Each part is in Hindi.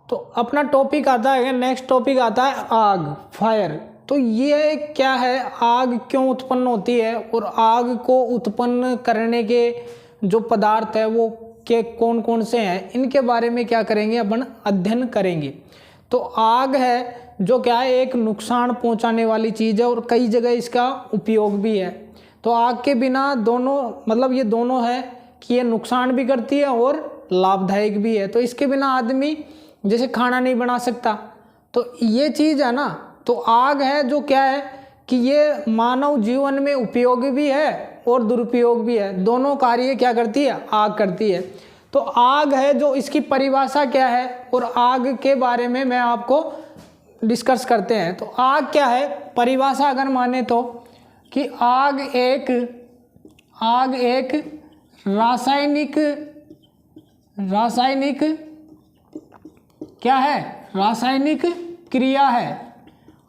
तो अपना टॉपिक आता है, नेक्स्ट टॉपिक आता है आग, फायर। तो ये क्या है, आग क्यों उत्पन्न होती है और आग को उत्पन्न करने के जो पदार्थ है वो के कौन कौन से हैं, इनके बारे में क्या करेंगे, अपन अध्ययन करेंगे। तो आग है जो क्या है, एक नुकसान पहुंचाने वाली चीज़ है और कई जगह इसका उपयोग भी है। तो आग के बिना दोनों, मतलब ये दोनों है कि ये नुकसान भी करती है और लाभदायक भी है। तो इसके बिना आदमी जैसे खाना नहीं बना सकता, तो ये चीज़ है ना। तो आग है जो क्या है कि ये मानव जीवन में उपयोगी भी है और दुरुपयोग भी है, दोनों कार्य क्या करती है, आग करती है। तो आग है जो इसकी परिभाषा क्या है और आग के बारे में मैं आपको डिस्कस करते हैं। तो आग क्या है, परिभाषा अगर माने तो कि आग एक रासायनिक क्या है, रासायनिक क्रिया है।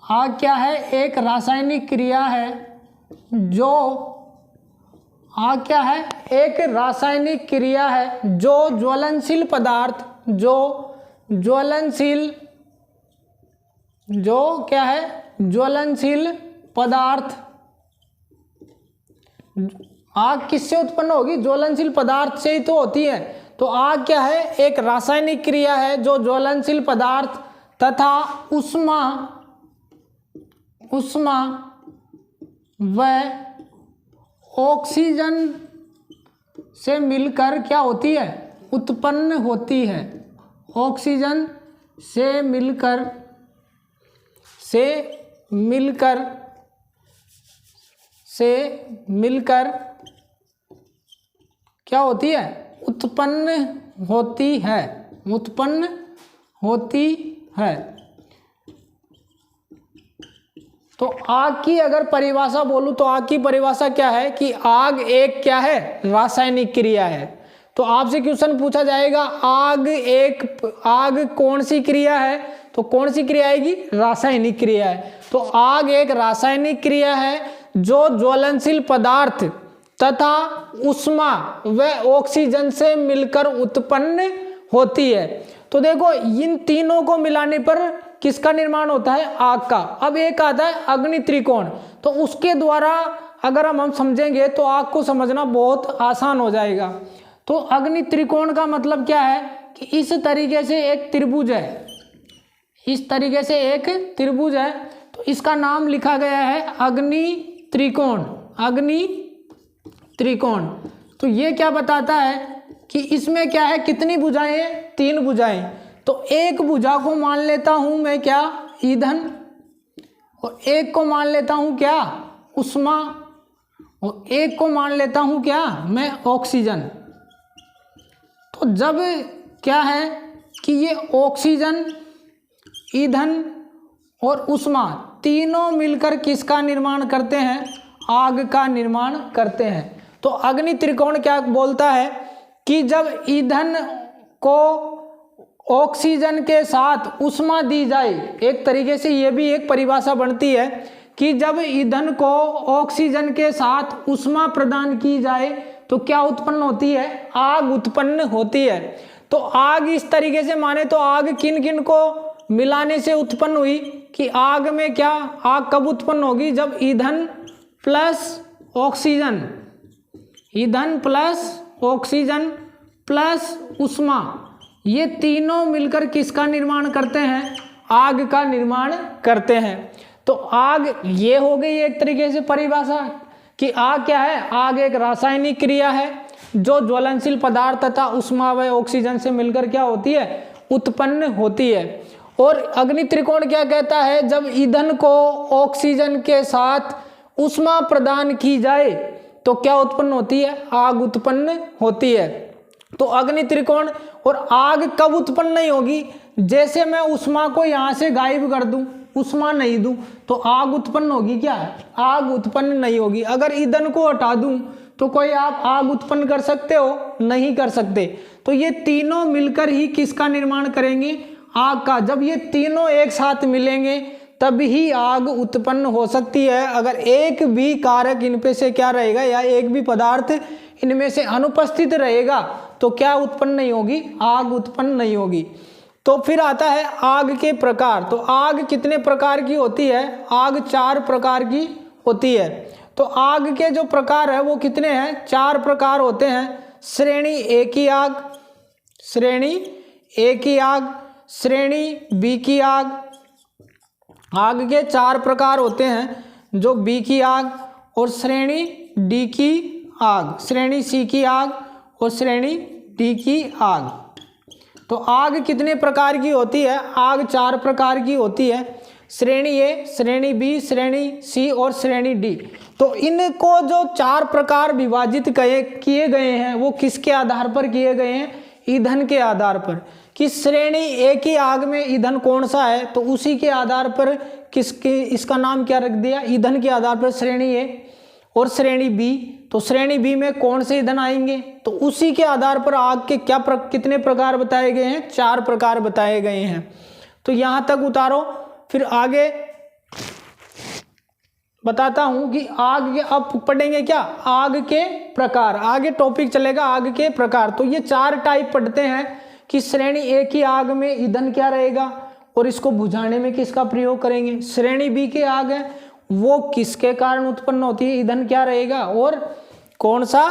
आग क्या है, एक रासायनिक क्रिया है जो, आग क्या है, एक रासायनिक क्रिया है जो ज्वलनशील पदार्थ, जो क्या है, ज्वलनशील पदार्थ। आग किससे उत्पन्न होगी, ज्वलनशील पदार्थ से ही तो होती है। तो आग क्या है, एक रासायनिक क्रिया है जो ज्वलनशील पदार्थ तथा उष्मा व ऑक्सीजन से मिलकर क्या होती है, उत्पन्न होती है। ऑक्सीजन से मिलकर क्या होती है, उत्पन्न होती है। तो आग की अगर परिभाषा बोलूं तो आग की परिभाषा क्या है कि आग एक क्या है, रासायनिक क्रिया है। तो आपसे क्वेश्चन पूछा जाएगा आग कौन सी क्रिया है, तो कौन सी क्रिया आएगी, रासायनिक क्रिया है। तो आग एक रासायनिक क्रिया है जो ज्वलनशील पदार्थ तथा उष्मा व ऑक्सीजन से मिलकर उत्पन्न होती है। तो देखो इन तीनों को मिलाने पर किसका निर्माण होता है, आग का। अब एक आता है अग्नि त्रिकोण, तो उसके द्वारा अगर हम समझेंगे तो आग को समझना बहुत आसान हो जाएगा। तो अग्नि त्रिकोण का मतलब क्या है कि इस तरीके से एक त्रिभुज है, इस तरीके से एक त्रिभुज है, तो इसका नाम लिखा गया है अग्नि त्रिकोण। तो ये क्या बताता है कि इसमें क्या है, कितनी भुजाएं हैं, 3 भुजाएं। तो एक भुजा को मान लेता हूं मैं क्या, ईंधन, और एक को मान लेता हूं क्या, उष्मा, और एक को मान लेता हूं क्या, मैं ऑक्सीजन। तो जब क्या है कि ये ऑक्सीजन, ईंधन और उष्मा तीनों मिलकर किसका निर्माण करते हैं, आग का निर्माण करते हैं। तो अग्नि त्रिकोण क्या बोलता है कि जब ईंधन को ऑक्सीजन के साथ उष्मा दी जाए, एक तरीके से ये भी एक परिभाषा बनती है कि जब ईंधन को ऑक्सीजन के साथ उष्मा प्रदान की जाए तो क्या उत्पन्न होती है, आग उत्पन्न होती है। तो आग इस तरीके से माने तो आग किन किन को मिलाने से उत्पन्न हुई कि आग में क्या, आग कब उत्पन्न होगी, जब ईंधन प्लस ऑक्सीजन प्लस उष्मा ये तीनों मिलकर किसका निर्माण करते हैं, आग का निर्माण करते हैं। तो आग ये हो गई एक तरीके से परिभाषा कि आग क्या है, आग एक रासायनिक क्रिया है जो ज्वलनशील पदार्थ तथा उष्मा व ऑक्सीजन से मिलकर क्या होती है, उत्पन्न होती है। और अग्नि त्रिकोण क्या कहता है, जब ईंधन को ऑक्सीजन के साथ उष्मा प्रदान की जाए तो क्या उत्पन्न होती है, आग उत्पन्न होती है। तो अग्नि त्रिकोण, और आग कब उत्पन्न नहीं होगी, जैसे मैं उष्मा को यहाँ से गायब कर दूं, उष्मा नहीं दूं, तो आग उत्पन्न होगी क्या, आग उत्पन्न नहीं होगी। अगर ईंधन को हटा दूं तो कोई आप आग उत्पन्न कर सकते हो, नहीं कर सकते। तो ये तीनों मिलकर ही किसका निर्माण करेंगे, आग का। जब ये तीनों एक साथ मिलेंगे तब ही आग उत्पन्न हो सकती है। अगर एक भी कारक इनपे से क्या रहेगा, या एक भी पदार्थ इनमें से अनुपस्थित रहेगा तो क्या उत्पन्न नहीं होगी, आग उत्पन्न नहीं होगी। तो फिर आता है आग के प्रकार। तो आग कितने प्रकार की होती है? आग 4 प्रकार की होती है। तो आग के जो प्रकार है वो कितने हैं? 4 प्रकार होते हैं। श्रेणी ए की आग, श्रेणी ए की आग, श्रेणी बी की आग। आग के 4 प्रकार होते हैं, जो बी की आग और श्रेणी डी की आग, श्रेणी सी की आग और श्रेणी डी की आग। तो आग कितने प्रकार की होती है? आग 4 प्रकार की होती है। श्रेणी ए, श्रेणी बी, श्रेणी सी और श्रेणी डी। तो इनको जो 4 प्रकार विभाजित किए गए हैं वो किसके आधार पर किए गए हैं? ईंधन के आधार पर। कि श्रेणी ए की आग में ईंधन कौन सा है, तो उसी के आधार पर किसके इसका नाम क्या रख दिया? ईंधन के आधार पर श्रेणी ए और श्रेणी बी। तो श्रेणी बी में कौन से ईंधन आएंगे, तो उसी के आधार पर आग के कितने प्रकार बताए गए हैं? 4 प्रकार बताए गए हैं। तो यहां तक उतारो। फिर आगे बताता हूं कि आग के, अब पढ़ेंगे क्या? आग के प्रकार। आगे टॉपिक चलेगा आग के प्रकार। तो ये 4 टाइप पढ़ते हैं कि श्रेणी ए की आग में ईंधन क्या रहेगा और इसको बुझाने में किसका प्रयोग करेंगे। श्रेणी बी की आग है, वो किसके कारण उत्पन्न होती है, ईंधन क्या रहेगा और कौन सा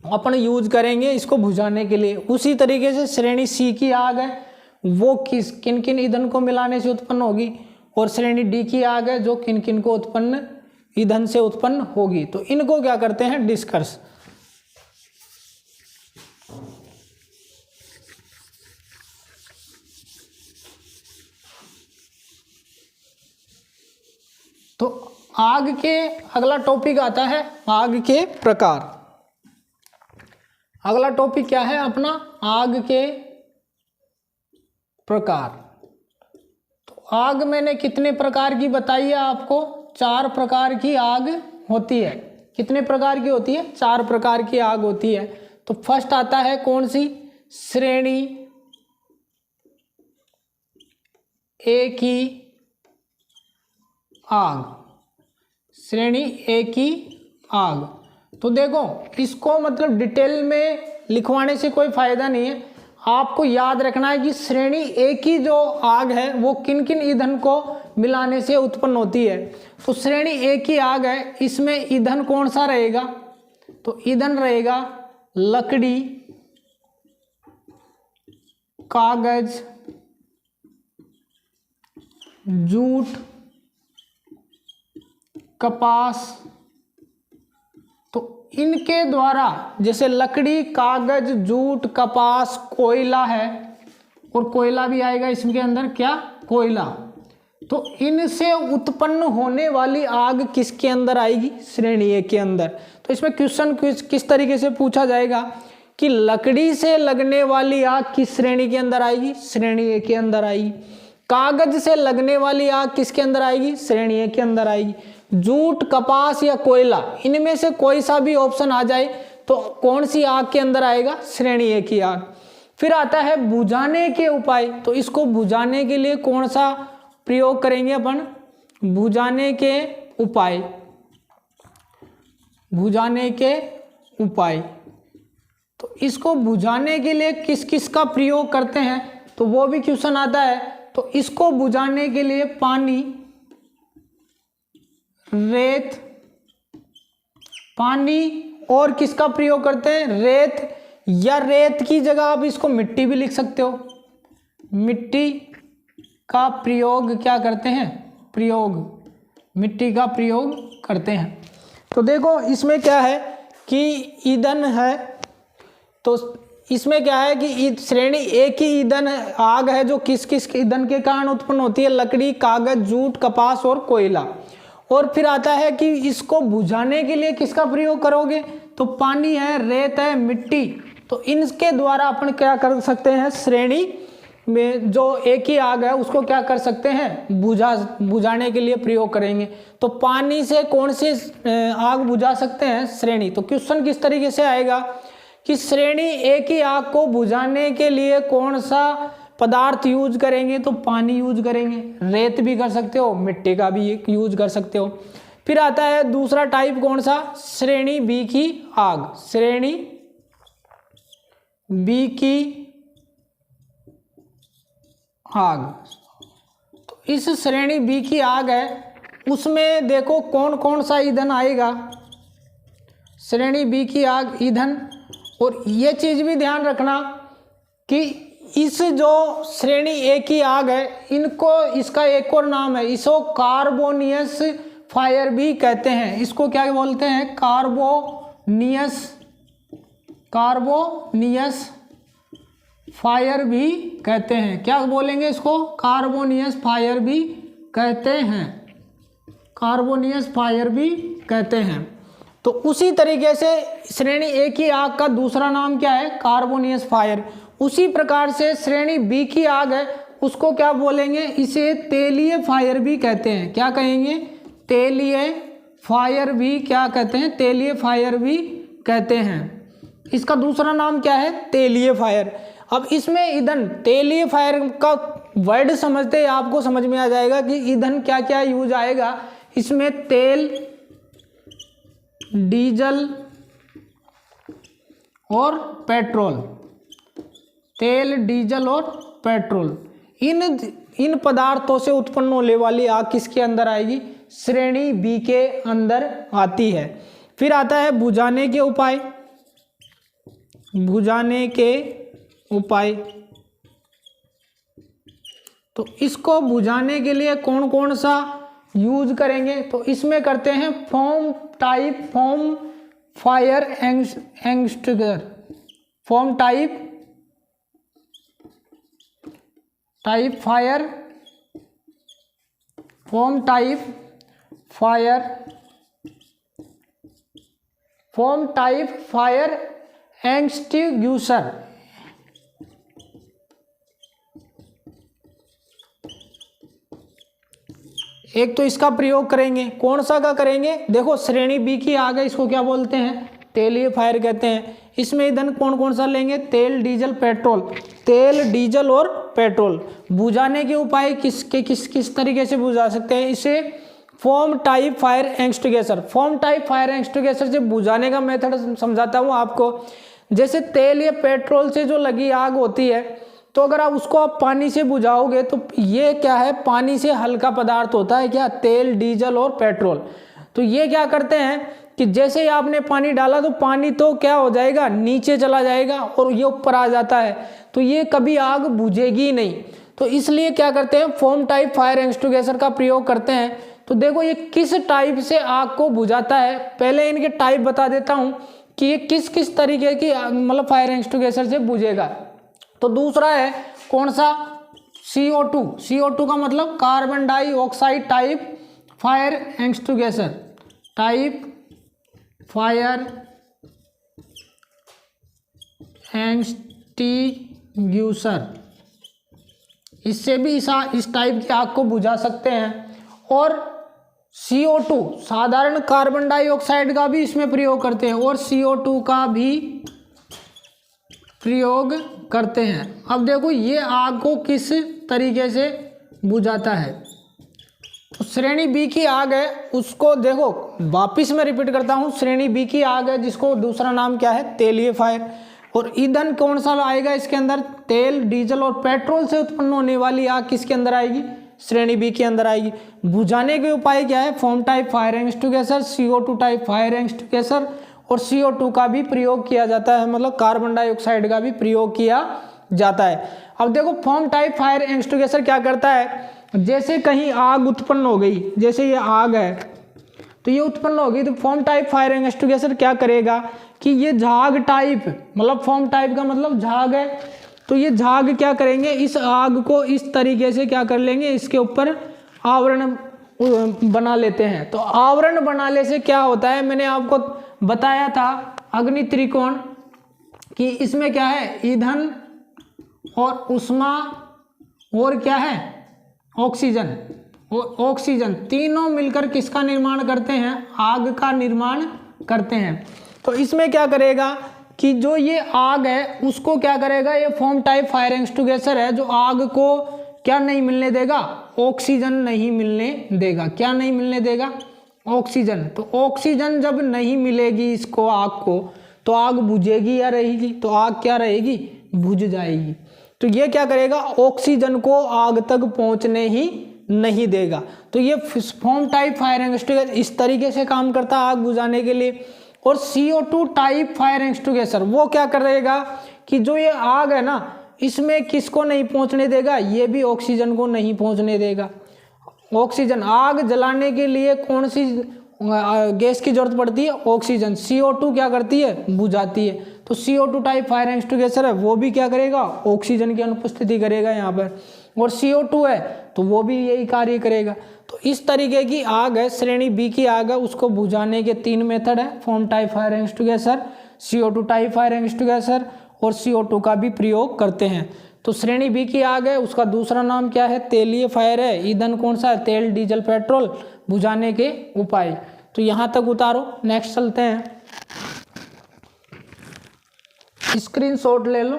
अपन यूज करेंगे इसको बुझाने के लिए। उसी तरीके से श्रेणी सी की आग है, वो किन किन ईंधन को मिलाने से उत्पन्न होगी, और श्रेणी डी की आग है जो किन किन को उत्पन्न ईंधन से उत्पन्न होगी। तो इनको क्या करते हैं? डिस्कस। तो आग के अगला टॉपिक आता है आग के प्रकार। अगला टॉपिक क्या है अपना? आग के प्रकार। तो आग मैंने कितने प्रकार की बताई है आपको? 4 प्रकार की आग होती है। कितने प्रकार की होती है? 4 प्रकार की आग होती है। तो फर्स्ट आता है कौन सी? श्रेणी ए की आग, श्रेणी ए की आग। तो देखो इसको मतलब डिटेल में लिखवाने से कोई फायदा नहीं है, आपको याद रखना है कि श्रेणी ए की जो आग है वो किन किन ईंधन को मिलाने से उत्पन्न होती है। तो श्रेणी ए की आग है, इसमें ईंधन कौन सा रहेगा? तो ईंधन रहेगा लकड़ी, कागज, जूट, कपास। तो इनके द्वारा, जैसे लकड़ी, कागज, जूट, कपास, कोयला है, और कोयला भी आएगा इसके अंदर, क्या? कोयला। तो इनसे उत्पन्न होने वाली आग किसके अंदर आएगी? श्रेणी ए के अंदर। तो इसमें क्वेश्चन किस तरीके से पूछा जाएगा कि लकड़ी से लगने वाली आग किस श्रेणी के अंदर आएगी? श्रेणी ए के अंदर आएगी। कागज से लगने वाली आग किसके अंदर आएगी? श्रेणी ए के अंदर आएगी। जूट, कपास या कोयला, इनमें से कोई सा भी ऑप्शन आ जाए तो कौन सी आग के अंदर आएगा? श्रेणी ए की आग। फिर आता है बुझाने के उपाय। तो इसको बुझाने के लिए कौन सा प्रयोग करेंगे अपन? बुझाने के उपाय। बुझाने के उपाय। तो इसको बुझाने के लिए किस किस का प्रयोग करते हैं, तो वो भी क्वेश्चन आता है। तो इसको बुझाने के लिए पानी, रेत, पानी और किसका प्रयोग करते हैं? रेत, या रेत की जगह आप इसको मिट्टी भी लिख सकते हो। मिट्टी का प्रयोग क्या करते हैं? प्रयोग, मिट्टी का प्रयोग करते हैं। तो देखो इसमें क्या है कि ईंधन है, तो इसमें क्या है कि श्रेणी ए की ईंधन आग है जो किस किस ईंधन के कारण उत्पन्न होती है? लकड़ी, कागज, जूट, कपास और कोयला। और फिर आता है कि इसको बुझाने के लिए किसका प्रयोग करोगे? तो पानी है, रेत है, मिट्टी। तो इनके द्वारा अपन क्या कर सकते हैं? श्रेणी में जो एक ही आग है उसको क्या कर सकते हैं? बुझाने के लिए प्रयोग करेंगे। तो पानी से कौन सी आग बुझा सकते हैं? श्रेणी। तो क्वेश्चन किस तरीके से आएगा कि श्रेणी एक ही आग को बुझाने के लिए कौन सा पदार्थ यूज करेंगे? तो पानी यूज करेंगे। रेत भी कर सकते हो, मिट्टी का भी यूज कर सकते हो। फिर आता है दूसरा टाइप कौन सा? श्रेणी बी की आग। श्रेणी बी की आग। तो इस श्रेणी बी की आग है, उसमें देखो कौन कौन सा ईंधन आएगा। श्रेणी बी की आग ईंधन, और ये चीज़ भी ध्यान रखना कि इस जो श्रेणी ए की आग है, इनको इसका एक और नाम है, इसको कार्बोनियस फायर भी कहते हैं। इसको क्या बोलते हैं? कार्बोनियस फायर भी कहते हैं। क्या बोलेंगे इसको? कार्बोनियस फायर भी कहते हैं। कार्बोनियस फायर भी कहते हैं। तो उसी तरीके से श्रेणी ए की आग का दूसरा नाम क्या है? कार्बोनियस फायर। उसी प्रकार से श्रेणी बी की आग है, उसको क्या बोलेंगे? इसे तेलीय फायर भी कहते हैं। क्या कहेंगे? तेलीय फायर भी क्या कहते हैं? तेलीय फायर भी कहते हैं। इसका दूसरा नाम क्या है? तेलीय फायर। अब इसमें ईंधन, तेलीय फायर का वर्ड समझते ही आपको समझ में आ जाएगा कि ईंधन क्या क्या यूज आएगा। इसमें तेल, डीजल और पेट्रोल। तेल, डीजल और पेट्रोल, इन पदार्थों से उत्पन्न होने वाली आग किसके अंदर आएगी? श्रेणी बी के अंदर आती है। फिर आता है बुझाने के उपाय। बुझाने के उपाय, तो इसको बुझाने के लिए कौन कौन सा यूज करेंगे? तो इसमें करते हैं form fire extinguisher. Form type fire extinguisher. एक तो इसका प्रयोग करेंगे, कौन सा का करेंगे? देखो श्रेणी बी की आग है, इसको क्या बोलते हैं? तेलीय फायर कहते हैं। इसमें ईंधन कौन कौन सा लेंगे? तेल, डीजल, पेट्रोल। तेल, डीजल और पेट्रोल। बुझाने के उपाय किस तरीके से बुझा सकते हैं इसे? Form type fire extinguisher. Form type fire extinguisher से बुझाने का मेथड समझाता हूँ आपको। जैसे तेल या पेट्रोल से जो लगी आग होती है, तो अगर आप उसको पानी से बुझाओगे तो ये क्या है? पानी से हल्का पदार्थ होता है क्या? तेल, डीजल और पेट्रोल। तो ये क्या करते हैं कि जैसे ही आपने पानी डाला तो पानी तो क्या हो जाएगा? नीचे चला जाएगा और ये ऊपर आ जाता है, तो ये कभी आग बुझेगी नहीं। तो इसलिए क्या करते हैं? फॉर्म टाइप फायर एक्सटिंग्विशर का प्रयोग करते हैं। तो देखो ये किस टाइप से आग को बुझाता है। पहले इनके टाइप बता देता हूँ कि ये किस किस तरीके की मतलब फायर एक्सटिंग्विशर से बुझेगा। तो दूसरा है कौन सा? CO2। CO2 का मतलब carbon dioxide type fire extinguisher. Type fire extinguisher, इससे भी इस टाइप की आग को बुझा सकते हैं। और CO2 साधारण कार्बन डाइऑक्साइड का भी इसमें प्रयोग करते हैं, और CO2 का भी प्रयोग करते हैं। अब देखो ये आग को किस तरीके से बुझाता है। तो श्रेणी बी की आग है, उसको देखो वापिस मैं रिपीट करता हूँ। श्रेणी बी की आग है जिसको दूसरा नाम क्या है? तेलीय फायर। और ईंधन कौन सा आएगा इसके अंदर? तेल, डीजल और पेट्रोल से उत्पन्न होने वाली आग किसके अंदर आएगी? श्रेणी बी के अंदर आएगी। बुझाने के उपाय क्या है? Form type fire extinguisher, CO2 type fire extinguisher, और CO2 का भी प्रयोग किया जाता है, मतलब कार्बन डाइऑक्साइड का भी प्रयोग किया जाता है। अब देखो फॉर्म टाइप फायर एक्सटिंग्विशर क्या करता है? जैसे कहीं आग उत्पन्न हो गई, जैसे ये आग है तो ये उत्पन्न हो गई, तो फॉर्म टाइप फायर एक्सटिंग्विशर क्या करेगा कि ये झाग टाइप, मतलब फॉर्म टाइप का मतलब झाग है, तो ये झाग क्या करेंगे? इस आग को इस तरीके से क्या कर लेंगे? इसके ऊपर आवरण बना लेते हैं। तो आवरण बनाने से क्या होता है? मैंने आपको बताया था अग्नि त्रिकोण कि इसमें क्या है? ईंधन और उष्मा और क्या है? ऑक्सीजन। ऑक्सीजन तीनों मिलकर किसका निर्माण करते हैं? आग का निर्माण करते हैं। तो इसमें क्या करेगा कि जो ये आग है उसको क्या करेगा? ये फॉर्म टाइप फायर एक्सटिंग्विशर है जो आग को क्या नहीं मिलने देगा? ऑक्सीजन नहीं मिलने देगा। क्या नहीं मिलने देगा? ऑक्सीजन। तो ऑक्सीजन जब नहीं मिलेगी इसको, आग को, तो आग बुझेगी या रहेगी? तो आग क्या रहेगी? बुझ जाएगी। तो ये क्या करेगा, ऑक्सीजन को आग तक पहुंचने ही नहीं देगा। तो ये फोम टाइप फायर एक्सटिंग्विशर इस तरीके से काम करता है आग बुझाने के लिए। और CO2 टाइप फायर एक्सटिंग्विशर वो क्या करेगा कि जो ये आग है ना, इसमें किसको नहीं पहुंचने देगा, ये भी ऑक्सीजन को नहीं पहुंचने देगा। ऑक्सीजन, आग जलाने के लिए कौन सी गैस की जरूरत पड़ती है, ऑक्सीजन। CO2 क्या करती है, बुझाती है। तो CO2 टाइप फायर एक्सटिंग्विशर है वो भी क्या करेगा, ऑक्सीजन की अनुपस्थिति करेगा यहाँ पर। और CO2 है तो वो भी यही कार्य करेगा। तो इस तरीके की आग है, श्रेणी बी की आग है, उसको बुझाने के 3 मेथड है, foam type fire extinguisher, CO2 type fire extinguisher और CO2 का भी प्रयोग करते हैं। तो श्रेणी बी की आग है, उसका दूसरा नाम क्या है, तेलीय फायर है। ईंधन कौन सा है, तेल, डीजल, पेट्रोल। बुझाने के उपाय तो यहाँ तक उतारो। नेक्स्ट चलते हैं, स्क्रीनशॉट ले लो।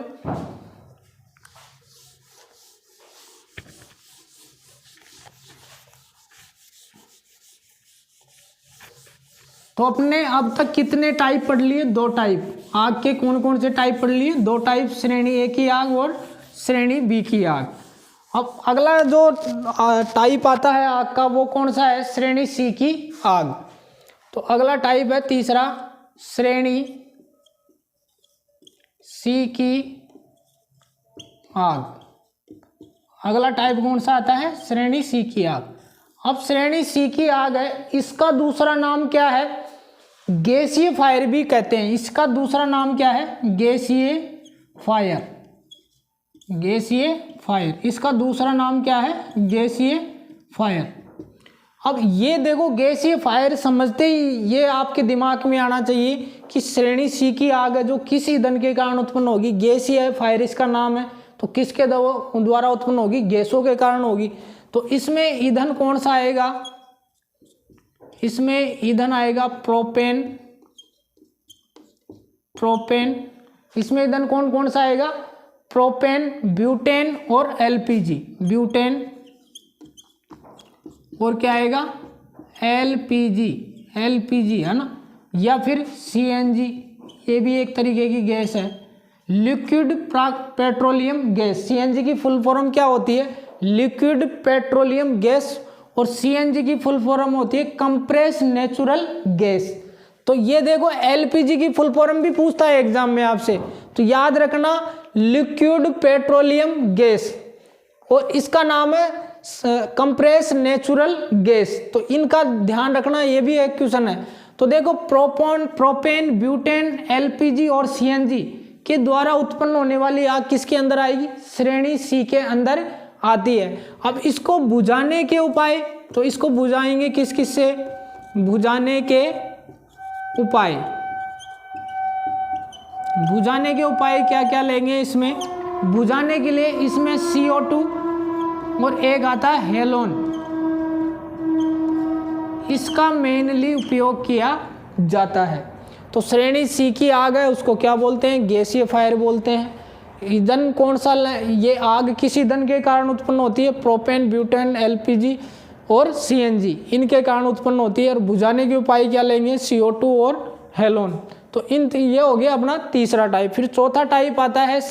तो अपने अब तक कितने टाइप पढ़ लिए, 2 टाइप। आग के कौन कौन से टाइप पढ़ लिए, 2 टाइप, श्रेणी ए की आग और श्रेणी बी की आग। अब अगला जो टाइप आता है आग का वो कौन सा है, श्रेणी सी की आग। तो अगला टाइप है तीसरा, श्रेणी सी की आग। अगला टाइप कौन सा आता है, श्रेणी सी की आग। अब श्रेणी सी की आग है, इसका दूसरा नाम क्या है, गैसीय फायर भी कहते हैं। इसका दूसरा नाम क्या है, गैसीय फायर। गैसीय फायर, इसका दूसरा नाम क्या है, गैसीय फायर। अब ये देखो, गैसीय फायर समझते ही ये आपके दिमाग में आना चाहिए कि श्रेणी सी की आग है जो किस ईंधन के कारण उत्पन्न होगी, गैसीय फायर इसका नाम है, तो किसके द्वारा उत्पन्न होगी, गैसों के कारण होगी। तो इसमें ईंधन कौन सा आएगा, इसमें ईंधन आएगा प्रोपेन। प्रोपेन, इसमें ईंधन कौन कौन सा आएगा, प्रोपेन, ब्यूटेन और LPG। ब्यूटेन और क्या आएगा, LPG। LPG है ना, या फिर CNG, ये भी एक तरीके की गैस है। लिक्विड पेट्रोलियम गैस, CNG की फुल फॉर्म क्या होती है, लिक्विड पेट्रोलियम गैस। और CNG की फुल फॉर्म होती है कंप्रेस नेचुरल गैस। तो ये देखो, LPG की फुल फॉर्म भी पूछता है एग्जाम में आपसे, तो याद रखना लिक्विड पेट्रोलियम गैस, और इसका नाम है कंप्रेस नेचुरल गैस। तो इनका ध्यान रखना, ये भी एक क्वेश्चन है। तो देखो, प्रोपेन, ब्यूटेन, LPG और CNG के द्वारा उत्पन्न होने वाली आग किसके अंदर आएगी, श्रेणी सी के अंदर आती है। अब इसको बुझाने के उपाय, तो इसको बुझाएंगे किस किस से, बुझाने के उपाय। बुझाने के उपाय क्या क्या लेंगे इसमें, बुझाने के लिए इसमें CO2 और एक आता है हेलोन, इसका मेनली उपयोग किया जाता है। तो श्रेणी सी की आग है, उसको क्या बोलते हैं, गैसीय फायर बोलते हैं। ईंधन कौन सा, ये आग किस ईंधन के कारण उत्पन्न होती है, प्रोपेन, ब्यूटेन, LPG और CNG, इनके कारण उत्पन्न होती है। और बुझाने के उपाय क्या लेंगे, CO2 और हेलोन। तो ये हो गया अपना तीसरा टाइप। फिर चौथा टाइप आता है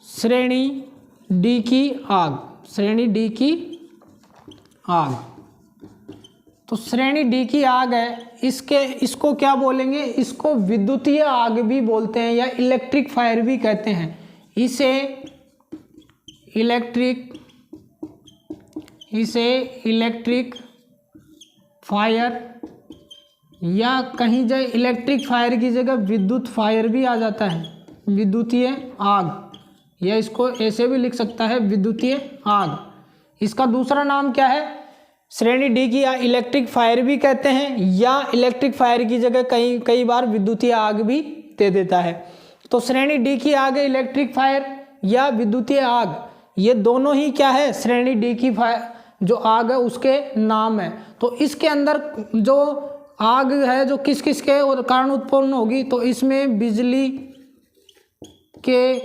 श्रेणी डी की आग। श्रेणी डी की आग, तो श्रेणी डी की आग है, इसको क्या बोलेंगे, इसको विद्युतीय आग भी बोलते हैं या इलेक्ट्रिक फायर भी कहते हैं। इसे इलेक्ट्रिक फायर, या कहीं जाए इलेक्ट्रिक फायर की जगह विद्युत फायर भी आ जाता है, विद्युतीय आग, या इसको ऐसे भी लिख सकता है, विद्युतीय आग। इसका दूसरा नाम क्या है, श्रेणी डी की इलेक्ट्रिक फायर भी कहते हैं, या इलेक्ट्रिक फायर की जगह कई बार विद्युतीय आग भी दे देता है। तो श्रेणी डी की आग इलेक्ट्रिक फायर या विद्युतीय आग, ये दोनों ही क्या है, श्रेणी डी की फायर जो आग है उसके नाम है। तो इसके अंदर जो आग है जो किस किस के कारण उत्पन्न होगी, तो इसमें बिजली के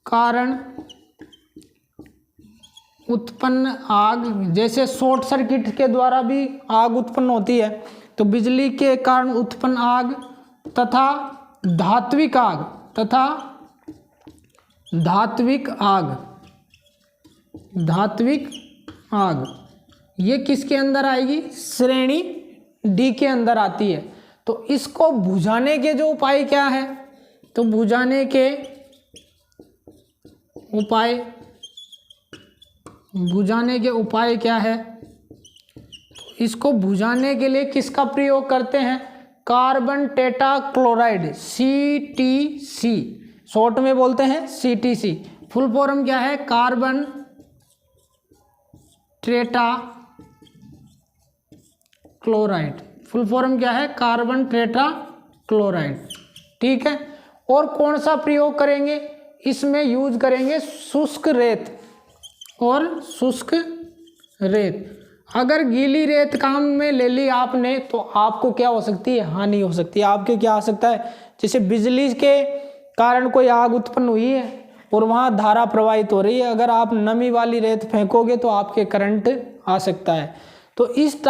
कारण उत्पन्न आग, जैसे शॉर्ट सर्किट के द्वारा भी आग उत्पन्न होती है, तो बिजली के कारण उत्पन्न आग, तथा धात्विक आग, तथा धात्विक आग, धात्विक आग ये किसके अंदर आएगी? श्रेणी डी के अंदर आती है। तो इसको बुझाने के जो उपाय क्या है? तो बुझाने के उपाय क्या है? तो इसको बुझाने के लिए किसका प्रयोग करते हैं? Carbon tetra chloride, CTC, short में बोलते हैं CTC। फुल फॉर्म क्या है? Carbon tetra chloride. Full form क्या है? Carbon tetra chloride. ठीक है। और कौन सा प्रयोग करेंगे? इसमें यूज करेंगे शुष्क रेत और शुष्क रेत। अगर गीली रेत काम में ले ली आपने तो आपको क्या हो सकती है? हानि हो सकती है। आपके क्या आ सकता है? जैसे बिजली के कारण कोई आग उत्पन्न हुई है और वहाँ धारा प्रवाहित हो रही है, अगर आप नमी वाली रेत फेंकोगे तो आपके करंट आ सकता है। तो इस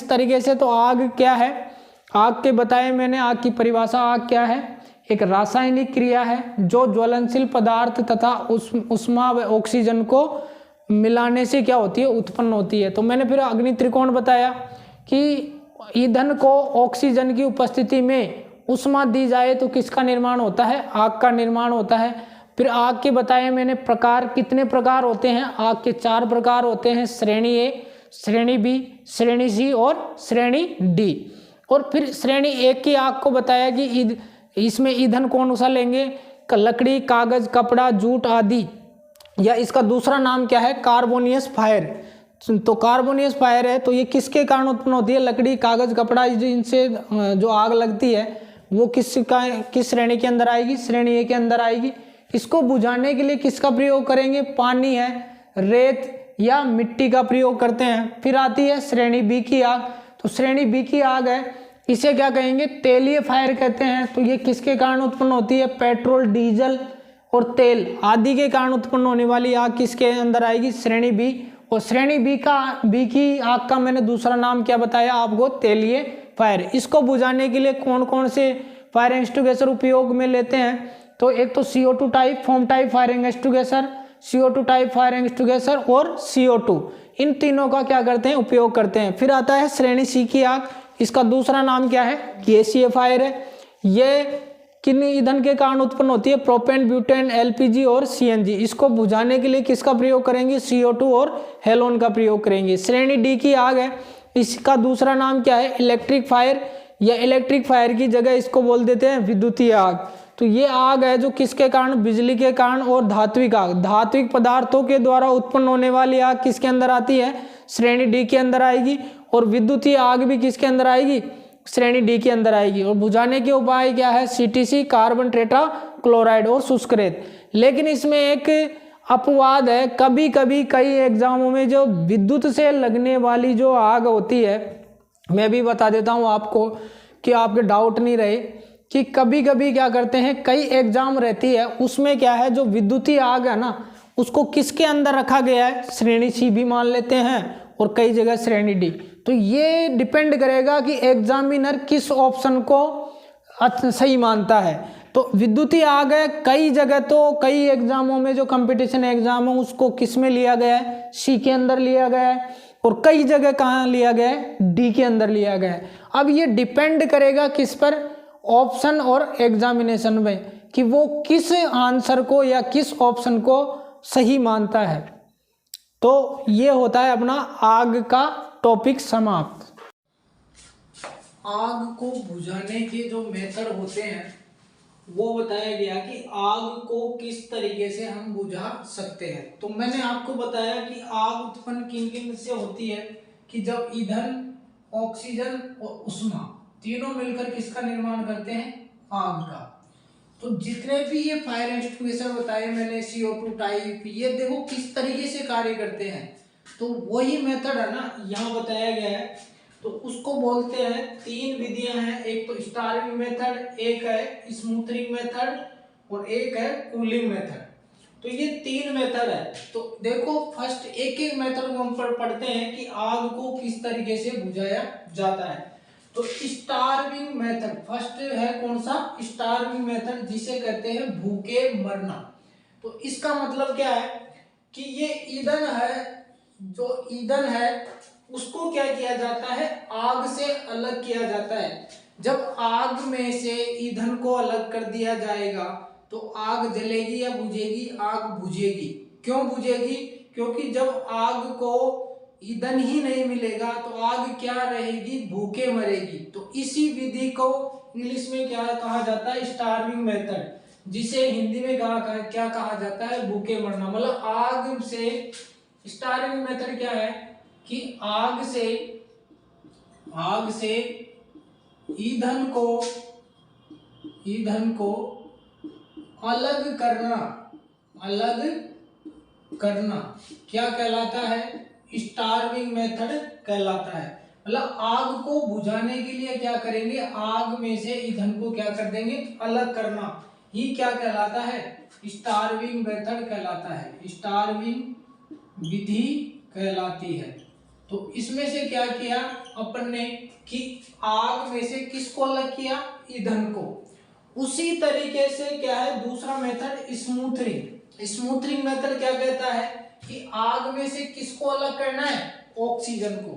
तरीके से तो आग क्या है? आग के बताए मैंने, आग की परिभाषा। आग क्या है? एक रासायनिक क्रिया है जो ज्वलनशील पदार्थ तथा उष्मा व ऑक्सीजन को मिलाने से क्या होती है? उत्पन्न होती है। तो मैंने फिर अग्नि त्रिकोण बताया कि ईंधन को ऑक्सीजन की उपस्थिति में उष्मा दी जाए तो किसका निर्माण होता है? आग का निर्माण होता है। फिर आग के बताए मैंने प्रकार, कितने प्रकार होते हैं? आग के 4 प्रकार होते हैं, श्रेणी ए, श्रेणी बी, श्रेणी सी और श्रेणी डी। और फिर श्रेणी ए की आग को बताया कि इसमें ईंधन कौन सा लेंगे? लकड़ी, कागज, कपड़ा, जूट आदि, या इसका दूसरा नाम क्या है? कार्बोनियस फायर। तो कार्बोनियस फायर है तो ये किसके कारण उत्पन्न होती है? लकड़ी, कागज, कपड़ा, इनसे जो आग लगती है वो किस श्रेणी के अंदर आएगी? श्रेणी ए के अंदर आएगी। इसको बुझाने के लिए किसका प्रयोग करेंगे? पानी है, रेत या मिट्टी का प्रयोग करते हैं। फिर आती है श्रेणी बी की आग। तो श्रेणी बी की आग है, इसे क्या कहेंगे? तेलीय फायर कहते हैं। तो ये किसके कारण उत्पन्न होती है? पेट्रोल, डीजल और तेल आदि के कारण उत्पन्न होने वाली आग किसके अंदर आएगी? श्रेणी बी। और श्रेणी बी की आग का मैंने दूसरा नाम क्या बताया आपको? तेलीय फायर। इसको बुझाने के लिए कौन कौन से फायर एक्सटिंग्विशर उपयोग में लेते हैं? तो एक तो CO2 type, foam type fire extinguisher, CO2 type fire extinguisher और CO2, इन तीनों का क्या करते हैं? उपयोग करते हैं। फिर आता है श्रेणी सी की आग। इसका दूसरा नाम क्या है? गैसीय फायर है। ये किन ईंधन के कारण उत्पन्न होती है? प्रोपेन, ब्यूटेन, LPG और CNG। इसको बुझाने के लिए किसका प्रयोग करेंगे? CO2 और हेलोन का प्रयोग करेंगे। श्रेणी डी की आग है, इसका दूसरा नाम क्या है? इलेक्ट्रिक फायर, या इलेक्ट्रिक फायर की जगह इसको बोल देते हैं विद्युतीय आग। तो ये आग है जो किसके कारण? बिजली के कारण। और धात्विक आग, धात्विक पदार्थों के द्वारा उत्पन्न होने वाली आग किसके अंदर आती है? श्रेणी डी के अंदर आएगी। और विद्युतीय आग भी किसके अंदर आएगी? श्रेणी डी के अंदर आएगी। और बुझाने के उपाय क्या है? CTC, कार्बन टेट्रा क्लोराइड और शुष्क रेत। लेकिन इसमें एक अपवाद है, कभी कभी कई एग्जामों में जो विद्युत से लगने वाली जो आग होती है, मैं भी बता देता हूँ आपको कि आपके डाउट नहीं रहे, कि कभी कभी क्या करते हैं, कई एग्जाम रहती है उसमें क्या है, जो विद्युतीय आग है ना उसको किसके अंदर रखा गया है? श्रेणी सी भी मान लेते हैं और कई जगह श्रेणी डी। तो ये डिपेंड करेगा कि एग्जामिनर किस ऑप्शन को सही मानता है। तो विद्युतीय आग है, कई जगह तो कई एग्जामों में जो कंपटीशन एग्जाम है उसको किस में लिया गया है? सी के अंदर लिया गया है। और कई जगह कहाँ लिया गया है? डी के अंदर लिया गया है। अब ये डिपेंड करेगा किस पर? ऑप्शन और एग्जामिनेशन में, कि वो किस आंसर को या किस ऑप्शन को सही मानता है। तो ये होता है अपना आग का टॉपिक समाप्त। आग को बुझाने के जो मेथड होते हैं वो बताया गया कि आग को किस तरीके से हम बुझा सकते हैं। तो मैंने आपको बताया कि आग उत्पन्न किन किन से होती है, कि जब ईंधन, ऑक्सीजन और उष्मा तीनों मिलकर किसका निर्माण करते हैं? आग का। तो जितने भी ये फायर एक्सटिंग्विशर बताए मैंने, CO2 टाइप, ये देखो किस तरीके से कार्य करते हैं। तो वही मेथड है ना यहाँ बताया गया है। तो उसको बोलते हैं, 3 विधियां हैं, एक तो स्टार्विंग मेथड, एक है स्मूथरिंग मेथड और एक है कूलिंग मेथड। तो ये 3 मेथड है। तो देखो फर्स्ट एक एक मेथड को हम पढ़ते हैं कि आग को किस तरीके से बुझाया जाता है। तो स्टार्विंग मेथड फर्स्ट है, कौन सा? स्टार्विंग मेथड, जिसे कहते हैं भूखे मरना। तो इसका मतलब क्या है कि ये ईंधन है, जो ईंधन है उसको क्या किया जाता है, आग से अलग किया जाता है। जब आग में से ईंधन को अलग कर दिया जाएगा तो आग जलेगी या बुझेगी, आग बुझेगी। क्यों बुझेगी, क्योंकि जब आग को ईंधन ही नहीं मिलेगा तो आग क्या रहेगी, भूखे मरेगी। तो इसी विधि को इंग्लिश में क्या कहा जाता है, स्टार्विंग मेथड, जिसे हिंदी में क्या कहा जाता है, भूखे मरना। मतलब आग से, स्टार्विंग मेथड क्या है कि आग से ईंधन को अलग करना क्या कहलाता है, स्टार्विंग मेथड कहलाता है। मतलब आग को बुझाने के लिए क्या करेंगे, आग में से ईंधन को क्या कर देंगे, अलग करना ही क्या कहलाता है, स्टार्विंग मेथड कहलाता है, स्टार्विंग विधि कहलाती है। तो इसमें से क्या किया अपन ने कि आग में से किसको अलग किया, ईंधन को। उसी तरीके से क्या है दूसरा मेथड, स्मूथरिंग मेथड क्या कहता है कि आग में से किसको अलग करना है, ऑक्सीजन को।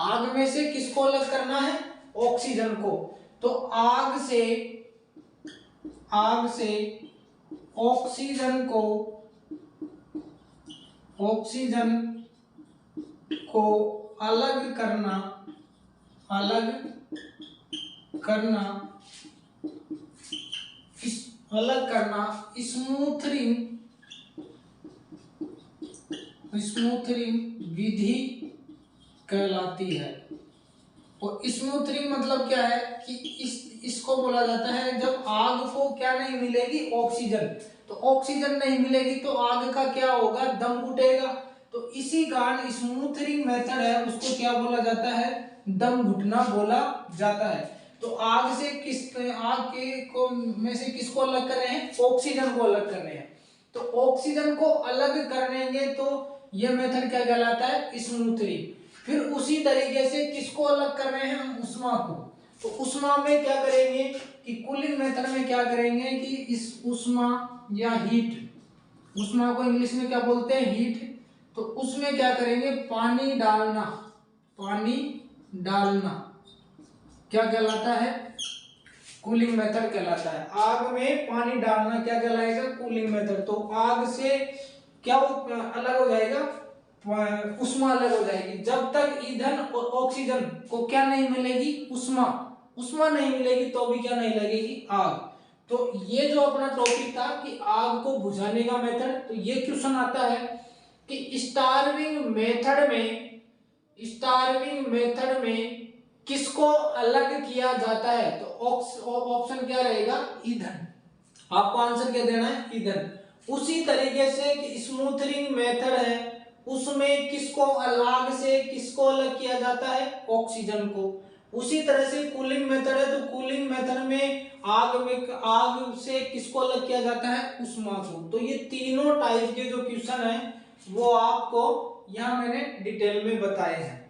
आग में से किसको अलग करना है, ऑक्सीजन को। तो आग से ऑक्सीजन को अलग करना स्मूथरिंग विधि कहलाती है। और स्मूथरिंग मतलब क्या है कि इसको बोला जाता है जब आग को क्या नहीं मिलेगी, ऑक्सीजन। तो ऑक्सीजन नहीं मिलेगी तो आग का क्या होगा, दम घुटेगा। तो इसी कारण स्मूथरिंग मेथड है उसको क्या बोला जाता है, दम घुटना बोला जाता है। तो आग में से किसको अलग कर रहे हैं, ऑक्सीजन को अलग कर रहे हैं। तो ऑक्सीजन को अलग करेंगे तो यह मेथड क्या कहलाता है, स्मूथरिंग। फिर उसी तरीके से किसको अलग कर रहे हैं, ऊष्मा को। तो ऊष्मा में क्या करेंगे कि कूलिंग मेथड में क्या करेंगे कि इस ऊष्मा या हीट, ऊष्मा को इंग्लिश में क्या बोलते हैं, हीट। तो उसमें क्या करेंगे, पानी डालना क्या कहलाता है, कूलिंग मेथड कहलाता है। आग में पानी डालना क्या कहलाएगा, कूलिंग मेथड। तो आग से क्या अलग हो जाएगा, ऊष्मा अलग हो जाएगी। जब तक ईंधन और ऑक्सीजन को क्या नहीं मिलेगी, ऊष्मा नहीं मिलेगी तो भी क्या नहीं लगेगी, आग। तो ये जो अपना टॉपिक था कि आग को बुझाने का मेथड, तो ये क्वेश्चन आता है कि स्टार्विंग मेथड में किसको अलग किया जाता है। तो ऑप्शन क्या रहेगा, ईंधन। आपको आंसर क्या देना है, ईंधन। उसी तरीके से कि स्मूथरिंग मेथड है उसमें किसको अलग किया जाता है, ऑक्सीजन को। उसी तरह से कूलिंग मेथड है तो कूलिंग मेथड में आग से किसको अलग किया जाता है, ऊष्मा को। तो ये तीनों टाइप के जो क्वेश्चन है वो आपको यहां मैंने डिटेल में बताए हैं।